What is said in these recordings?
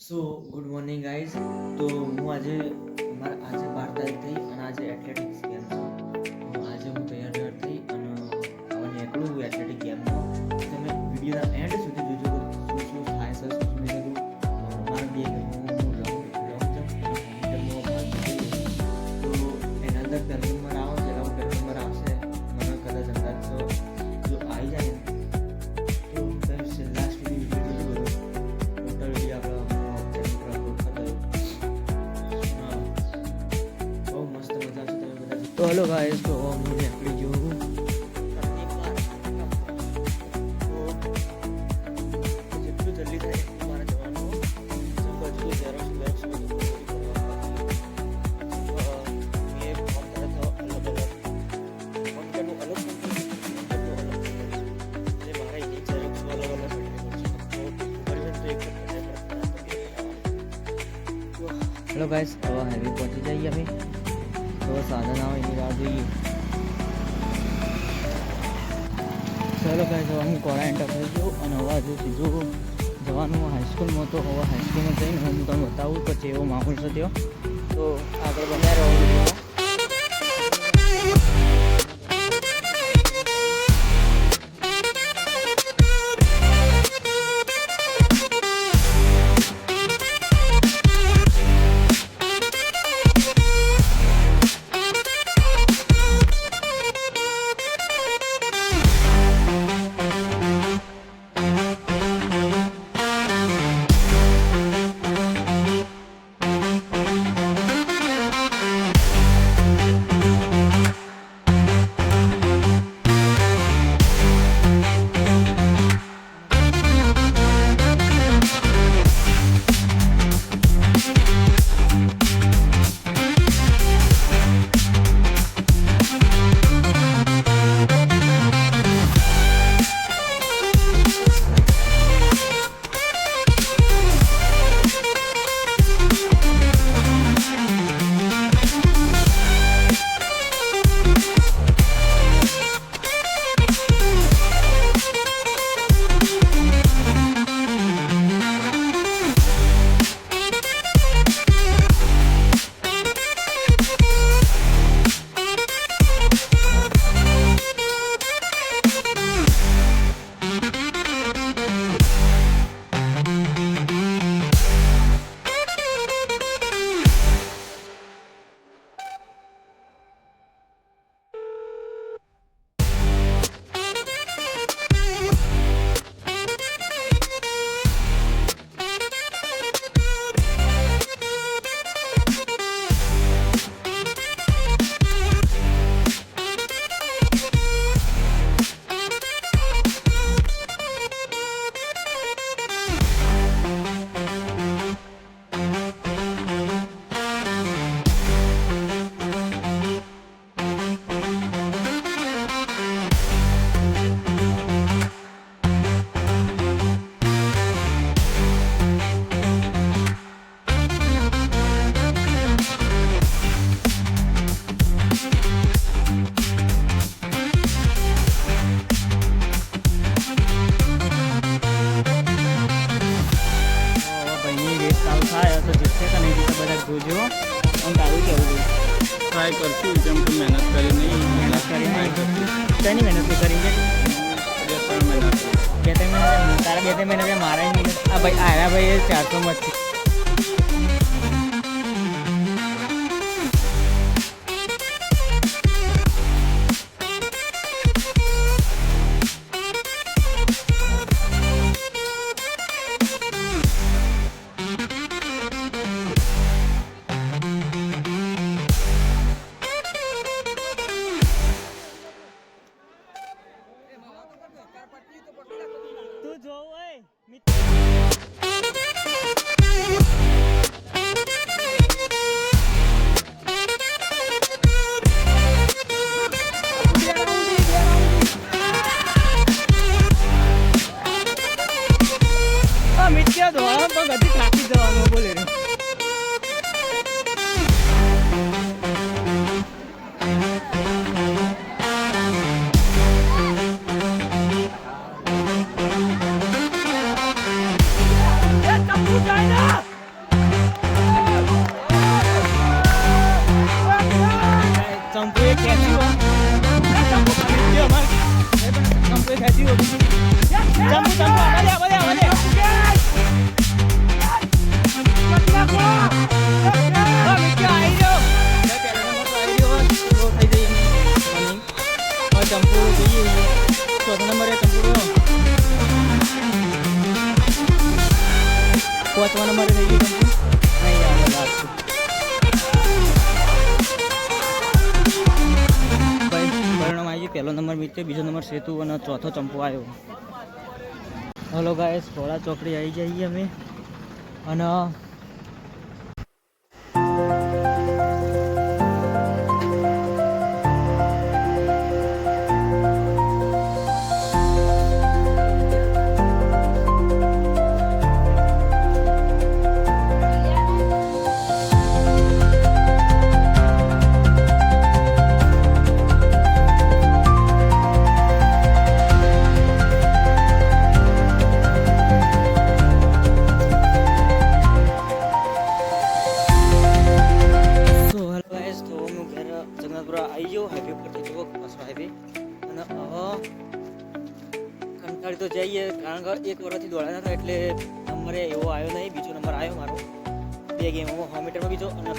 સો good morning guys. તો હું આજે 12 તારીખ થઈ અને આજે એથ્લેટિક્સ ગેમ છે. આજે હું તૈયાર થઈ અને હવે નીકળું એથ્લેટિક ગેમમાં. તમે વિડીયોના એન્ડ સુધી જોજો કે શું શું થાય છે, શું શું નહીં થતું. મારા બે ગેમમાં હું લોંગ જમ્પ અને તો એના અંદર પહેલો નંબર આવે પહેલા પહેલો નંબર આવશે મને કદાચ અંદાજ તો જો આવી જાય ને તો તમે છેલ્લા સુધી વિડીયો જોજો. ટોટલ વિડીયો આપણે તો હેલો ગાઈસ, તો હું નીકળી ગયો છું. જેટલું જલ્દી થાય એટલું મારે જવાનું. બધું ઝેરોક્સ બેરોક્સ બધું એ ફોન તરત અલગ ફોનનું અલગ એટલે મારે એક ઝેરોક્સ અલગ અલગ હેલો ગાઈસ, હવે હાઈવે પહોંચી જઈએ અમે. તો સાધન આવે એની રાહ જોઈએ. ચાલો ગાઈસ, હવે હું કોરા એન્ટર થઈ ગયો અને હવે હજુ સીધું જવાનું હાઈસ્કૂલમાં. તો હવે હાઈસ્કૂલમાં જઈને હું તમને બતાવું પછી એવો માહોલ છે ત્યાં. તો આગળ બન્યા રહો વિડીયોમાં. જોજો અને તારું કેવું ટ્રાય કરશું જેમ કે મહેનત કરી નહીં શેની મહેનત કરી બે ત્રણ મહેનત તારા 2-3 મહિના મારા મહેનત. આ ભાઈ આયા ભાઈ 400 મત તું જોવ ખેંચ્યું હો. ચંપુ ખેંચ્યું અમારે. એ પણ ચંપુએ ખેંચ્યું હો. ચંપુ આવા દે. ચંપુ જોઈએ ચોથા નંબરે ચંપુ પાંચમા નંબરે થઈ ગયું ચંપુ અહીં આવે લાસ્ટ ભાઈ પરિણામ આવી ગયું પહેલો નંબર મિત્ર બીજો નંબર સેતુ અને ચોથો ચંપુ આવ્યો હલો ગાઈસ ઘોડા ચોકડી આવી જઈએ અમે અને આવી ગયો હાઈવે પર જુઓ પાછો હાઈવે અને હવે કંટાળી તો જઈએ કારણ કે એક વર્ષથી દોડ્યા હતા એટલે નંબરે એવો આવ્યો નહીં બીજો નંબર આવ્યો મારો બે ગેમોમાં 100 મીટરમાં બીજો અને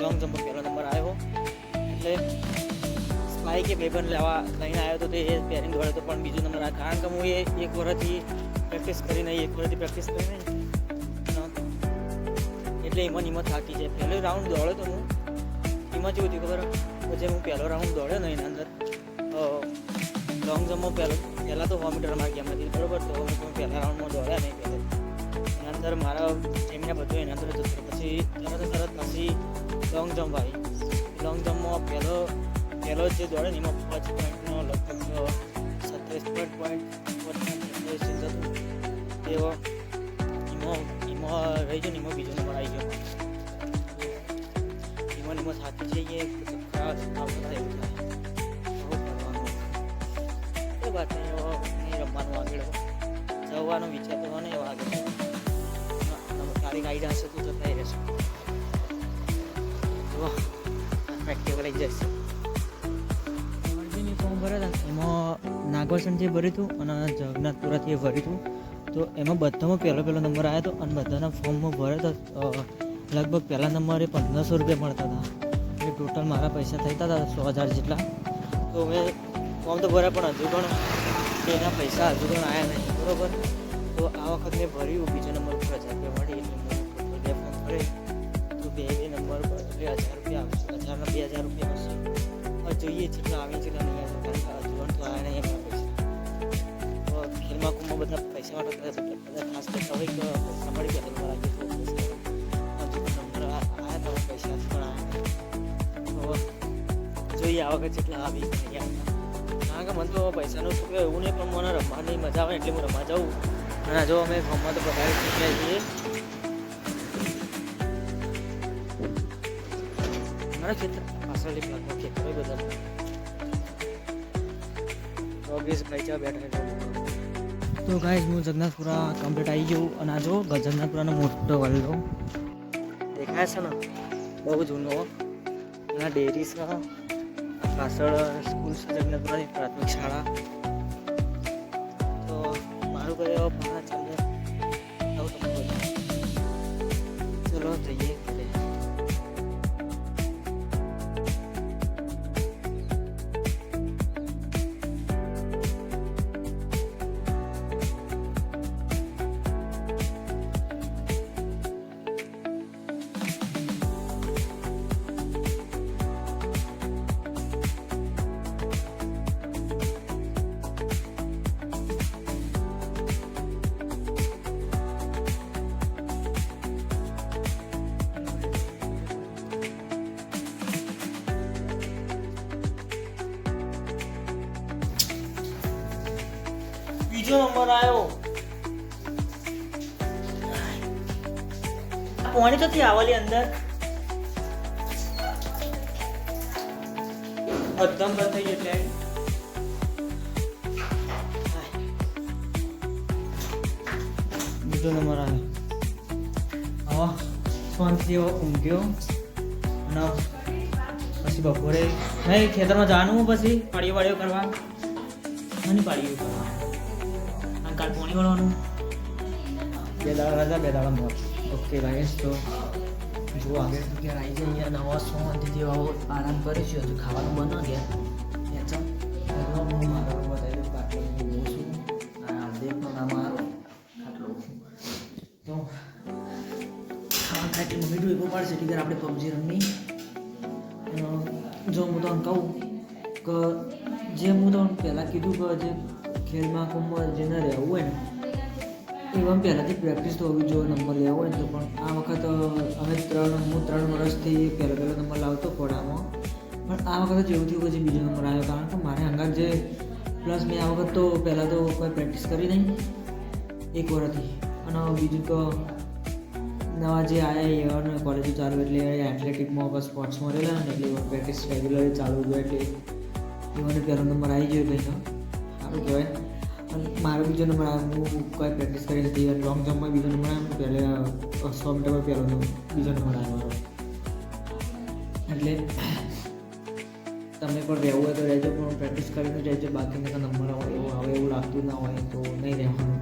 લોંગ જમ્પમાં પહેલો નંબર આવ્યો એટલે સ્પાઈકે ભાઈબંધ લઈને આવ્યો તો તે પેરિંગ દોડ્યો હતો પણ બીજો નંબર આવ્યો કારણ કે હું એક વર્ષથી પ્રેક્ટિસ કરી નહીં એટલે એમાં થાકી જાય પહેલો રાઉન્ડ દોડ્યો તો હું એમાં જેવું થયું ખબર પછી હું પહેલો રાઉન્ડ દોડ્યો ને એના અંદર લોંગ જમ્પમાં પહેલાં તો 100 મીટર મારી ગેમ હતી બરાબર તો હું પહેલા રાઉન્ડમાં દોડ્યા નહીં પહેલાં એના અંદર મારા સ્ટેમિના બધું એના અંદર જતો પછી તરત પછી લોંગ જમ્પ આવી લોંગ જમ્પમાં પહેલો જે દોડે ને એમાં 5 પોઈન્ટનો લગભગ 27 પોઈન્ટ જતું તેઓ એમાં રહી ગયો ને એમાં બીજો નંબર આવી ગયો એમાં સાચી જઈએ વાત નહીં રમવાનું આગળ જવાનો વિચાર તો નહીં આગળ તારીખ આવી જશે તું જતા રહેશે જુઓ પ્રેક્ટિકલ લઈ જશે અરજીની ફોર્મ ભર્યા હતા એમાં નાગવસણથી ભર્યું હતું અને જગન્નાથપુરાથી ભર્યું હતું તો એમાં બધામાં પહેલો નંબર આવ્યો હતો અને બધાના ફોર્મમાં ભર્યો હતો લગભગ પહેલા નંબરે 1500 રૂપિયા મળતા હતા એટલે ટોટલ મારા પૈસા થતા હતા 100,000 જેટલા તો મેં ફોર્મ તો ભર્યા પણ હજુ પણ એના પૈસા હજુ પણ આવ્યા નહીં બરાબર તો આ વખત મેં ભર્યું બીજો નંબર પર 1000 રૂપિયા મળી એટલે બે ફોર્મ ભરે તો બે નંબર પર એટલે 1000 રૂપિયા આવશે 1000 ના 2000 રૂપિયા આવશે હવે જોઈએ જેટલા આવે છે નહીં આવે કારણ કે હજુ પણ તો આવ્યા નહીં એમના પૈસા તો ખેલમાકુમાં બધા પૈસા માટે બધા ખાસ કરતા હોય કે પૈસા મળી ગયા નંબર આવી ગયો હજુ પણ નંબર આવ્યા તો પૈસા પણ આવ્યા જોઈએ આ વખત જેટલા આવી કારણ કે મને તો પૈસાનું શું કહેવાય એવું નહીં પણ મને રમવાની મજા આવે એટલે હું રમવા જાઉં અને જો અમે ગામમાં તો બધા શીખ્યા છીએ મારા ખેતર પાછળની ભાગમાં ખેતર હોય બધા ચોવીસ ગાય બેઠા તો ગાય હું જગન્નાથપુરા કમ્પ્લીટ આવી ગયું અને આ જો જગન્નાથપુરાનો મોટો વલ્લો દેખાય છે ને બહુ જૂનો એના ડેરી છે પાછળ સ્કૂલ છે જગન્નાથપુરાની પ્રાથમિક શાળા તો મારું ઘરે એવો 5 અને 9 ચલો જઈએ બીજો નંબર આવ્યો પાણી તો આવેલી અંદર એકદમ બંધ થઈ ગયું એટલે બીજો નંબર આવ્યો હવે શાંતિ ઊંઘ્યો અને પછી બપોરે નહીં ખેતરમાં જવાનું પછી પાડીઓ વાડીઓ કરવા નહીં પાડીઓ કરવા અને કાલ પોણી વળવાનું 2 દાડા રજા 2 દાડા મોજ. ઓકે ગાઈસ તો જો આગળ તો ક્યારે આવી જાય અહીંયા નવા શાંતિથી આવો આરામ કરીશું. હજુ ખાવાનું બનો ગયા હું મારો બતાવી બાટલો હું છું આ દેખનો નામ મારો આટલો તો ખાવા ખાઈ મમ્મી ડું એવું પાડશે ઠીક આપણે પબજી રમી. જો હું તમને કહું કે જે હું તમને પહેલાં કીધું કે જે ખેલ મહાકુંભમાં જેને રહેવું હોય ને એમાં પહેલાંથી પ્રેક્ટિસ તો હોવી જોઈએ. નંબર લેવો હોય ને તો પણ આ વખત અમે 3 વર્ષથી પહેલો નંબર લાવતો ખોડામાં, પણ આ વખત જ એવું થયું કે જે બીજો નંબર આવ્યો. કારણ કે મારે હંગાત જે પ્લસ મેં આ વખત તો પહેલાં તો કોઈ પ્રેક્ટિસ કરી નહીં 1 વર્ષથી, અને બીજું તો નવા જે આવ્યા અને કોલેજો ચાલુ એટલે એથ્લેટિકમાં કે સ્પોર્ટ્સમાં રહેલા ને એટલે પ્રેક્ટિસ રેગ્યુલર ચાલુ હોય એટલે એમને પહેલો નંબર આવી ગયો કંઈ સારું કહેવાય. અને મારો બીજો નંબર આવ્યો, હું કોઈ પ્રેક્ટિસ કરી હતી. લોંગ જમ્પમાં બીજો નંબર આવ્યો, પહેલાં 100 મીટરમાં બીજો નંબર આવ્યો મારો. એટલે તમે પણ રહેવું હોય તો રહેજો, પણ પ્રેક્ટિસ કરીને રહેજો. બાકીને તો નંબર આવે એવું લાગતું ના હોય તો નહીં રહેવાનું.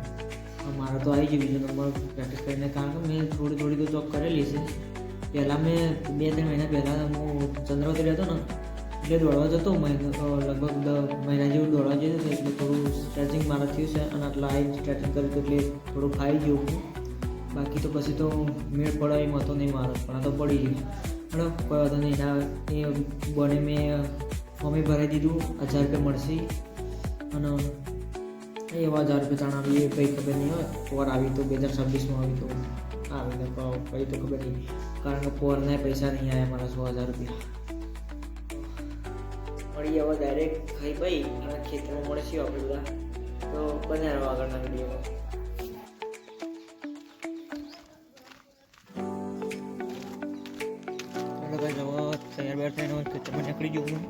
મારો તો આવી ગયો બીજો નંબર પ્રેક્ટિસ કરીને, કારણ કે મેં થોડી તો જોબ કરેલી છે. પહેલાં મેં 2-3 મહિના પહેલાં હું ચંદ્રાવતી રહેતો ને એટલે દોડવા જતો લગભગ 10 મહિના જેવું દોડવા જતો હતો. એટલે થોડું સ્ટ્રેચિંગ મારા થયું છે અને આટલા આવી સ્ટ્રેચિંગ કર્યું એટલે થોડું ખાઈ ગયું હું. બાકી તો પછી તો મેળ પડે એમ હતો નહીં મારો, પણ આ તો પડી ગયું. પણ કોઈ વાંધો નહીં. એના એ બને મેં મમ્મી ભરાઈ દીધું 1000 રૂપિયા મળશે. અને એવા 1000 રૂપિયા ચાણ આવી એ કંઈ ખબર નહીં હોય. પોર આવી તો 2026માં આવી તો આવી ને કંઈ તો ખબર નહીં, કારણ કે પોરના પૈસા નહીં આવ્યા મારા 100,000 રૂપિયા. મળી હવે ડાયરેક્ટ ખાઈ ભાઈ અને ખેતરમાં મળીશું આપણે બધા. તો બન્યા રહો આગળના વિડીયોમાં. ચાલો ભાઈ જવો તૈયાર બેઠ થઈને ખેતરમાં નીકળી ગયું હું,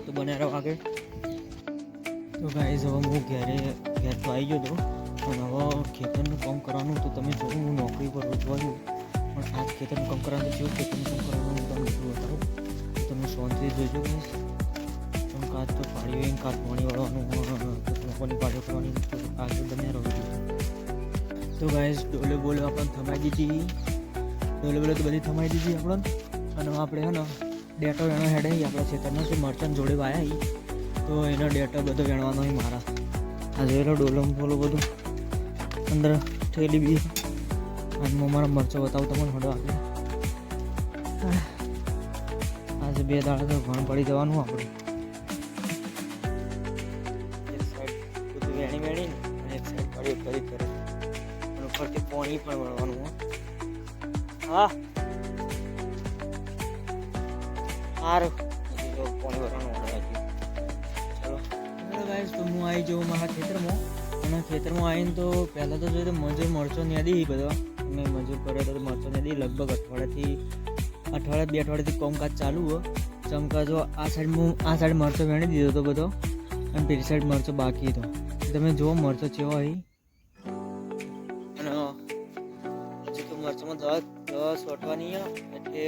તો બન્યા રહો આગળ. તો ગાઈસ હવે હું ઘેર તો આવી ગયો હતો, પણ હવે ખેતરનું કામ કરવાનું તો તમે જો હું નોકરી પર રોજવાનું, પણ આ ખેતરનું કામ કરવાનું જેવું ખેતરનું કામ કરવાનું તમને શું બતાવું. તમે શાંતિથી જોજો ગાઈસ. પણ કાચ તો પાડી હોય કાચ પાણી વાળવાનું લોકોની પાડીઓ કરવાની તો આગળ બન્યા રહો. તો ગાઈસ ડોલે બોલે આપણને થમાઈ દીધી, ડોલે બોલે તો બધી થમાઈ દીધી આપણને. અને આપણે હે ને ડેટો એનો હેડે આપણા ખેતરના જે મરચાં જોડે વાયા તો એનો ડેટા બધો વેણવાનો હોય મારા. આ જોયેલો ડોલમ બોલો બધું અંદર થયેલી બી. અને હું મારા મરચો બતાવું તમને હડો આપણે. આજે 2 દાડા તો ઘણ પડી જવાનું આપણે. એક સાઈડ બધું વેણી અને એક સાઈડ પડી કરી કરે અને ઉપરથી પાણી પણ વળવાનું. હા સારું પાણી ભરવાનું ગાઈસ. તો હું આવી જાઉં મારા ખેતરમાં, અને ખેતરમાં આવીને તો પહેલાં તો જોઈએ તો મજૂર મરચો નેદી બધો મેં મજૂર કર્યો તો મરચો નેદી લગભગ 2 અઠવાડિયાથી કામકાજ ચાલુ હોય. ચમકા જો આ સાઈડ મરચો વેણી દીધો હતો બધો, અને પેલી સાઈડ મરચો બાકી હતો. તમે જુઓ મરચો કેવો અહીં. અને હજી તો મરચામાં દવા છોટવાની એટલે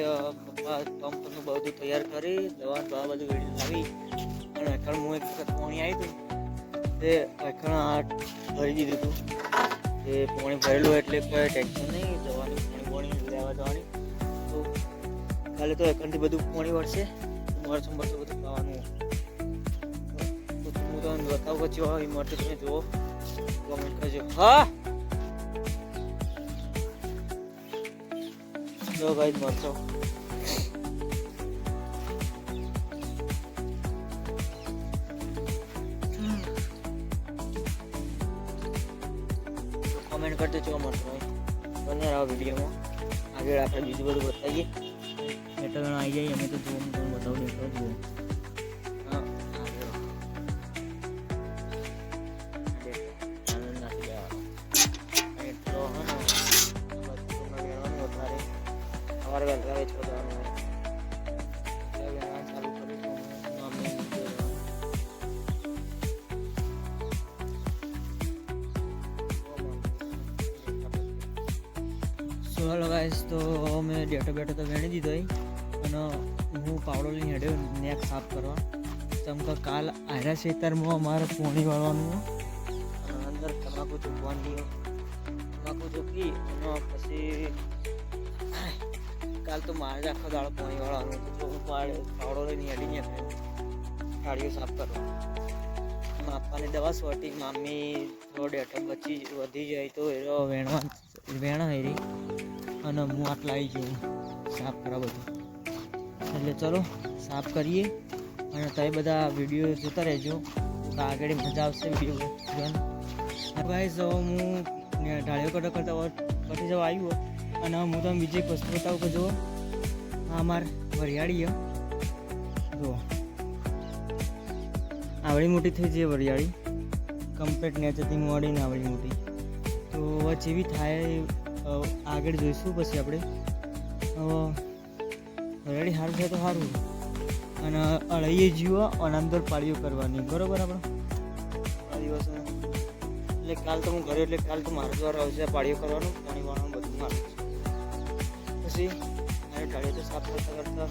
પપ્પા પંપ બધું તૈયાર કરી દવા બધું વેડી લાવી. અને અખણ હું એક વખત પાણી આવ્યું હતું તે અખણ આ ભરી દીધું હતું. એ પાણી ભરેલું એટલે કોઈ ટેન્શન નહીં જવાની, પાણી લેવા જવાની. તો કાલે તો અખણથી બધું પાણી વળશે, મરચું બધું ખાવાનું. તો હું તમને બતાવું પછી એ મરચું તમે જુઓ, કોમેન્ટ કરજો. હા જો ભાઈ મરચો કમેન્ટ કરજો જોવા મળતો હોય. બને રહો વિડીયોમાં. આગળ આપણે બીજું બધું બતાવીએ. એટલો જણા આવી જાય અમે તો જોવા તમને બતાવું એટલો જુઓ. હા નાખી દેવાનો એટલો વધારે સવારે વહેલા વેચવા જવાનું હોય ચાલુ કરીશું. ચાલો ગાઈસ તો મેં ડેટો તો વેણી દીધો અને હું પાવડો લઈને હેડ્યો નેક સાફ કરવા. જેમ કે કાલ આયરા ખેતરમાં અમારે પોણી વાળવાનું અને અંદર તમાકુ ચૂકવાની તમાકુ ચૂકી અને પછી કાલ તો મારે જ આખો દાડો પોણી વાળવાનું હતું. તો હું પાવડો લઈને હેડી નીકળ્યો થાળીઓ સાફ કરવા. માપાની દવા સોટી મામી થોડો ડેટો વધી જાય તો એ વેણા હેરી અને હું આટલા આવી ગયો સાફ કરવા બધું. એટલે ચલો સાફ કરીએ અને તમે બધા વિડીયો જોતા રહેજો. આગળ મજા આવશે વિડીયો જોવાની. ગાઈસ હું ઢાળીઓ કરતા પછી જવા આવ્યો અને હું તમને બીજી એક વસ્તુ બતાવું કે જુઓ આ અમારી વરિયાળી જુઓ આવડી મોટી થઈ છે વરિયાળી કમ્પ્લીટ નેચરથી મોડીને આવડી મોટી. તો જેવી થાય આગળ જોઈશું. પછી આપણે વરિયાળી સારું થાય તો સારું અને અળાઈએ જીવો અને અંદર પાળીઓ કરવાની બરાબર. આપણે આ દિવસ એટલે કાલ તો હું ઘરે એટલે કાલ તો મારા દ્વારા આવશે પાળીઓ કરવાનું પાણી વાળવાનું બધું મારું. પછી મારે ઢાળીઓ તો સાફ કરતા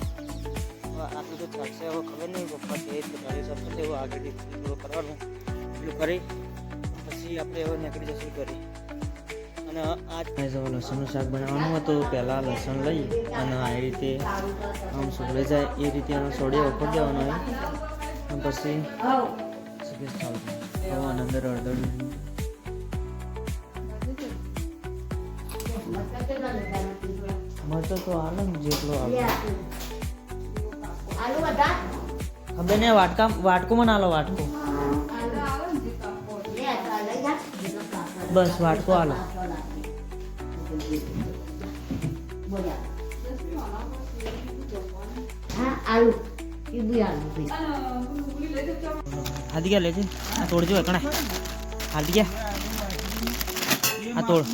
આટલું તો ચાલશે. હવે ખબર નહીં પપ્પા કે ઢાળીઓ સાફ કરશે એવું આગળ થોડું કરવાનું એટલું કરી પછી આપણે હવે નીકળી જશું ઘરે. અને આ લસણનું શાક બનાવવાનું હતું. પહેલાં લસણ લઈ અને આ રીતે આમ સોળે જાય એ રીતે એનો સોળે ઉપર દેવાનો હોય અને પછી ચાલુ હવે અંદર અડધડ મરતો તો હાલે ને જેટલો આવે ખબર ને વાટકોમાં ના લો વાટકો બસ વાટકો હાલો. હાથી ગયા લેજે આ તોડજો કણા હાથી ગયા આ તોડ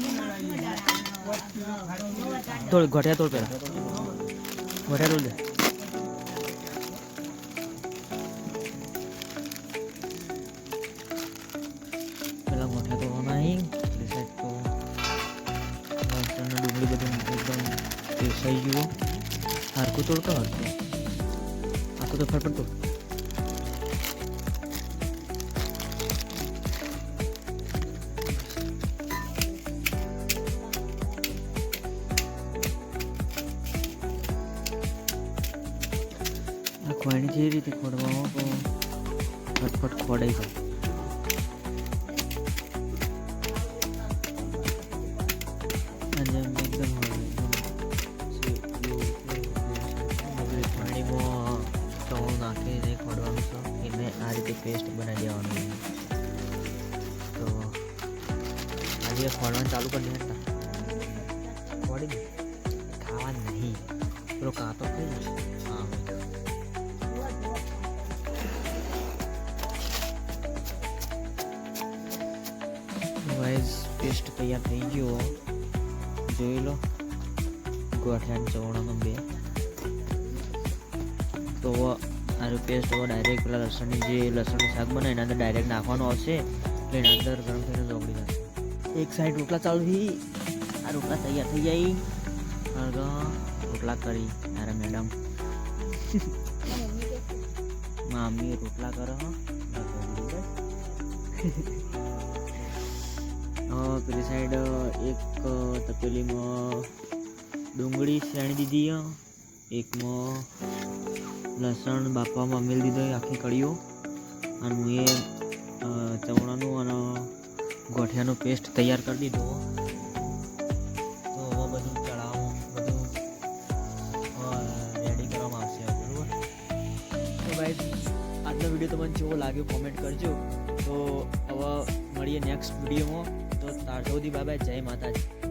ઘોટિયા તોડ પેલા ઘોટિયા તોડ દે. પેલા ઘોટિયા તોડવાના અહીં તો ડુંગળી બધું એકદમ પીસાઈ ગયું. હરકું તોડ તો હરકું આખું તો ફટફટ તોડ. આ ખોયણી જે રીતે ખોડવામાં તો ફટફટ ખોડાઈ જાય. અને એકદમ પાણીમાં ચવણ નાખીને ખોડવાનું છે. એને આ રીતે પેસ્ટ બનાવી દેવાનું. તો આજે ખોડવાનું ચાલુ કરી દે ખોડી દે ખાવા નહીં પેલો કાંતો થઈ જશે. હા વાઇઝ પેસ્ટ તૈયાર થઈ ગયો જોઈ લો. ગોઠિયા ચવણાનો 2 તો આ પેસ્ટ હવે ડાયરેક્ટ પેલા લસણનું શાક બને એના અંદર ડાયરેક્ટ નાખવાનું આવશે એટલે એના અંદર ગરમ થઈને ચોપડી જશે. એક સાઈડ રોટલા ચાલુ થઈ આ રોટલા તૈયાર થઈ જાય. રોટલા કરી તારા મેડમ મમ્મી રોટલા કરો પેલી સાઈડ એક તપેલીમાં ડુંગળી શેણી દીધી, એકમાં લસણ બાફવામાં મેળ દીધો આખી કળીઓ, અને હું એ ચવણાનું અને ગોઠિયાનો પેસ્ટ તૈયાર કરી દીધો. તો હવે બધું ચડાવવું બધું રેડી કરવામાં આવશે. બરાબર, તો ગાઈસ આજનો વિડીયો તમને કેવો લાગ્યો કોમેન્ટ કરજો. તો હવે મળીએ નેક્સ્ટ વિડીયોમાં. તો તાર સુધી બાય બાય, જય માતાજી.